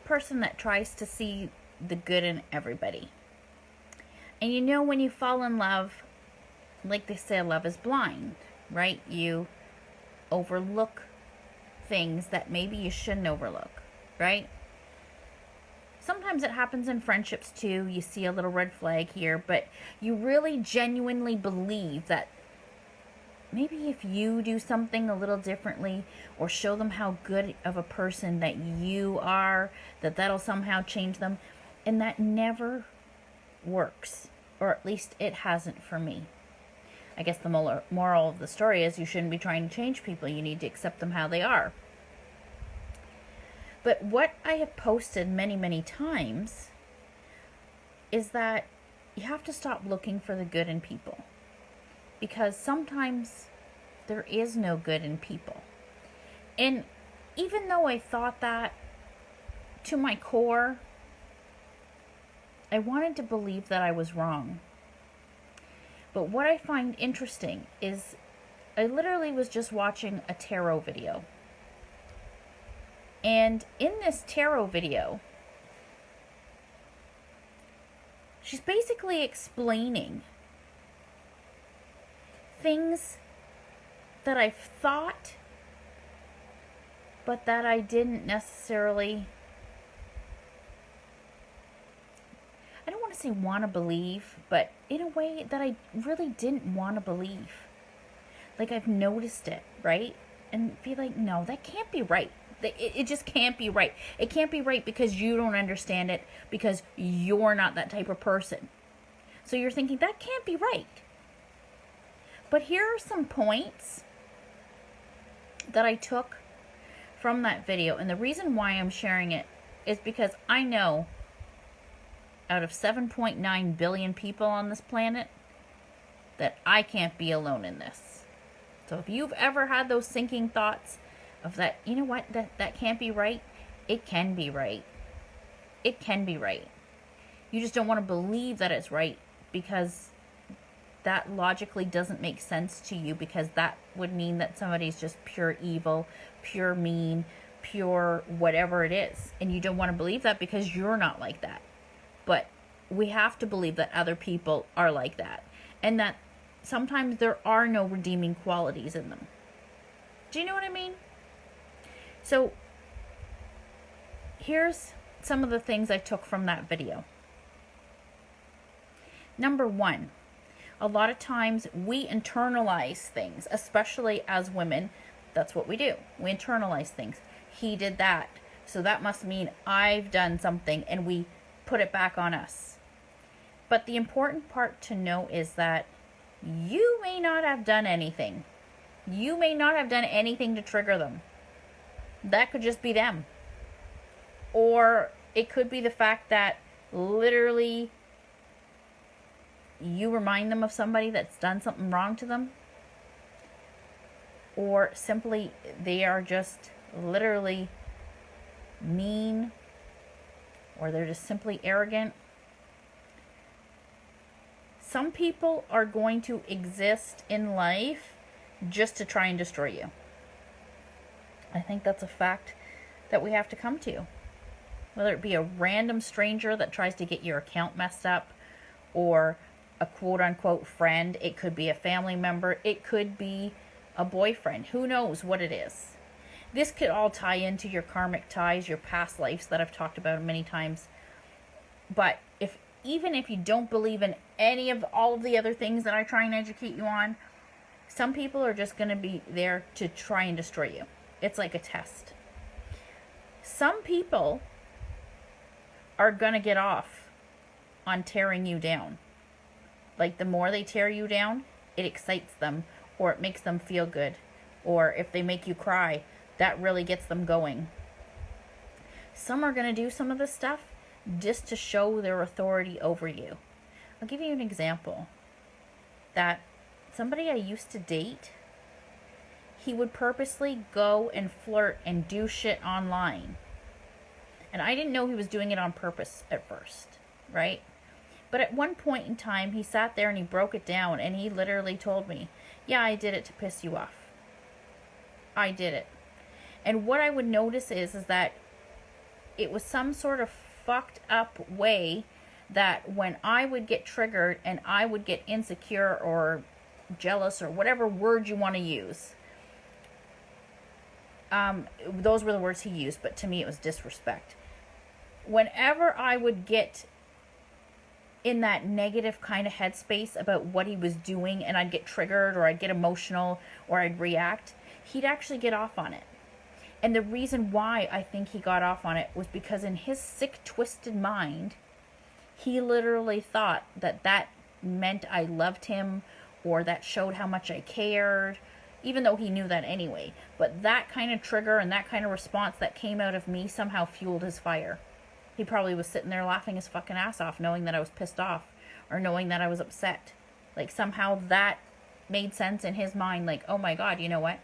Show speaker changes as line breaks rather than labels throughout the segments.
person that tries to see the good in everybody. And you know, when you fall in love, like they say, love is blind, right? You overlook things that maybe you shouldn't overlook, right? Sometimes it happens in friendships too. You see a little red flag here, but you really genuinely believe that maybe if you do something a little differently or show them how good of a person that you are, that'll somehow change them. And that never works, or at least it hasn't for me. I guess the moral of the story is you shouldn't be trying to change people. You need to accept them how they are. But what I have posted many, many times is that you have to stop looking for the good in people. Because sometimes there is no good in people. And even though I thought that to my core, I wanted to believe that I was wrong. But what I find interesting is I literally was just watching a tarot video. And in this tarot video, she's basically explaining things that I've thought, but that I didn't necessarily, I don't want to say want to believe, but in a way that I really didn't want to believe. Like, I've noticed it, right? And be like, no, that can't be right. It just can't be right. It can't be right because you don't understand it, because you're not that type of person. So you're thinking, that can't be right. But here are some points that I took from that video. And the reason why I'm sharing it is because I know out of 7.9 billion people on this planet that I can't be alone in this. So if you've ever had those sinking thoughts of that, you know what, that can't be right, it can be right. It can be right. You just don't want to believe that it's right because that logically doesn't make sense to you, because that would mean that somebody's just pure evil, pure mean, pure whatever it is. And you don't want to believe that because you're not like that. But we have to believe that other people are like that. And that sometimes there are no redeeming qualities in them. Do you know what I mean? So here's some of the things I took from that video. Number one, a lot of times we internalize things, especially as women. That's what we do. We internalize things. He did that, so that must mean I've done something, and we put it back on us. But the important part to know is that you may not have done anything. You may not have done anything to trigger them. That could just be them. Or it could be the fact that literally you remind them of somebody that's done something wrong to them. Or simply they are just literally mean, or they're just simply arrogant. Some people are going to exist in life just to try and destroy you. I think that's a fact that we have to come to. Whether it be a random stranger that tries to get your account messed up, or a quote-unquote friend. It could be a family member. It could be a boyfriend. Who knows what it is? This could all tie into your karmic ties, your past lives that I've talked about many times. But even if you don't believe in any of all of the other things that I try and educate you on, some people are just going to be there to try and destroy you. It's like a test. Some people are going to get off on tearing you down. Like, the more they tear you down, it excites them, or it makes them feel good. Or if they make you cry, that really gets them going. Some are going to do some of this stuff just to show their authority over you. I'll give you an example. That somebody I used to date, he would purposely go and flirt and do shit online. And I didn't know he was doing it on purpose at first, right? But at one point in time, he sat there and he broke it down, and he literally told me, yeah, I did it to piss you off. I did it. And what I would notice is that it was some sort of fucked up way that when I would get triggered and I would get insecure or jealous or whatever word you want to use, those were the words he used, but to me it was disrespect. Whenever I would get in that negative kind of headspace about what he was doing and I'd get triggered or I'd get emotional or I'd react, he'd actually get off on it. And the reason why I think he got off on it was because in his sick, twisted mind, he literally thought that that meant I loved him or that showed how much I cared, even though he knew that anyway. But that kind of trigger and that kind of response that came out of me somehow fueled his fire. He probably was sitting there laughing his fucking ass off, knowing that I was pissed off or knowing that I was upset. Like, somehow that made sense in his mind. Like, oh my God, you know what?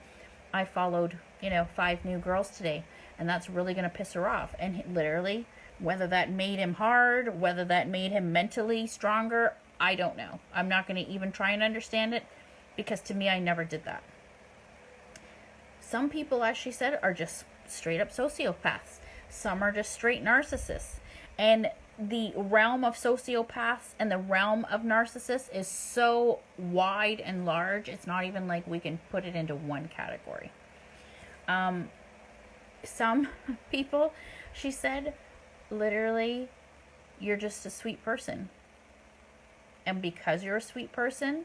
I followed, 5 new girls today, and that's really going to piss her off. And literally, whether that made him hard, whether that made him mentally stronger, I don't know. I'm not going to even try and understand it, because to me, I never did that. Some people, as she said, are just straight up sociopaths. Some are just straight narcissists. And the realm of sociopaths and the realm of narcissists is so wide and large, it's not even like we can put it into one category. Some people, she said, literally, you're just a sweet person. And because you're a sweet person,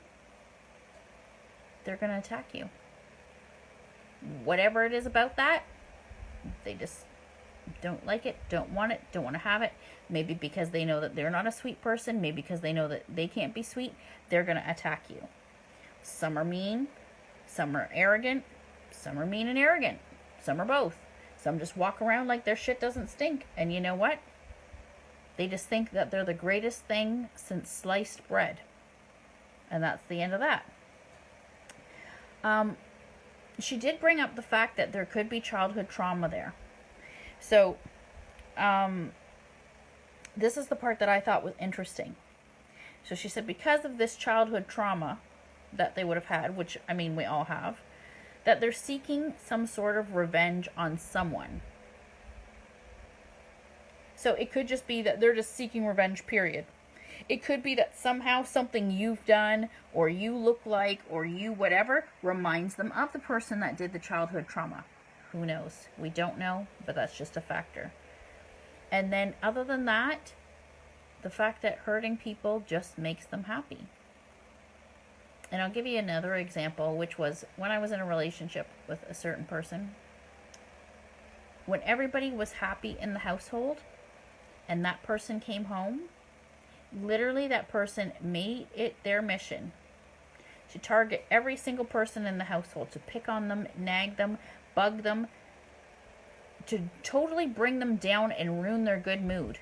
they're going to attack you. Whatever it is about that, they just don't like it, don't want to have it. Maybe because they know that they're not a sweet person, maybe because they know that they can't be sweet, they're going to attack you. Some are mean, some are arrogant, some are mean and arrogant, some are both. Some just walk around like their shit doesn't stink, and you know what? They just think that they're the greatest thing since sliced bread. And that's the end of that. She did bring up the fact that there could be childhood trauma there. So, this is the part that I thought was interesting. So she said because of this childhood trauma that they would have had, which, I mean, we all have, that they're seeking some sort of revenge on someone. So it could just be that they're just seeking revenge, period. It could be that somehow something you've done, or you look like, or you whatever, reminds them of the person that did the childhood trauma. Who knows? We don't know, but that's just a factor. And then other than that, the fact that hurting people just makes them happy. And I'll give you another example, which was when I was in a relationship with a certain person. When everybody was happy in the household and that person came home, literally that person made it their mission to target every single person in the household, to pick on them, nag them, bug them, to totally bring them down and ruin their good mood.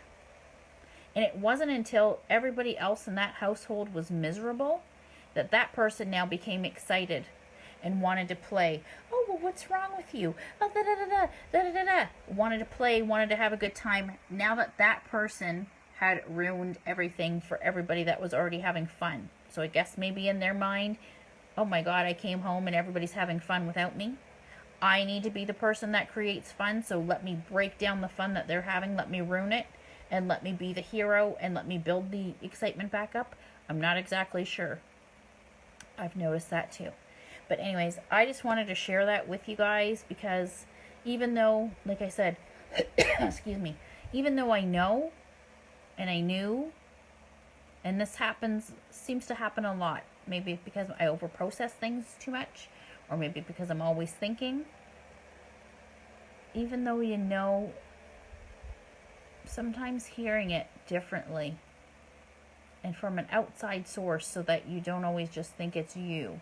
And it wasn't until everybody else in that household was miserable that that person now became excited and wanted to play. Oh, well, what's wrong with you? Oh, da-da-da-da. Wanted to play, wanted to have a good time. Now that that person had ruined everything for everybody that was already having fun. So I guess maybe in their mind, oh my God, I came home and everybody's having fun without me. I need to be the person that creates fun, so let me break down the fun that they're having, let me ruin it, and let me be the hero, and let me build the excitement back up. I'm not exactly sure. I've noticed that too. But anyways, I just wanted to share that with you guys, because even though, like I said, excuse me, even though I know, and I knew, and this seems to happen a lot, maybe because I overprocess things too much, or maybe because I'm always thinking, even though you know, sometimes hearing it differently and from an outside source so that you don't always just think it's you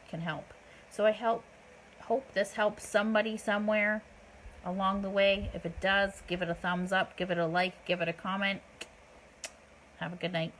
can help. So I hope this helps somebody somewhere along the way. If it does, give it a thumbs up, give it a like, give it a comment. Have a good night.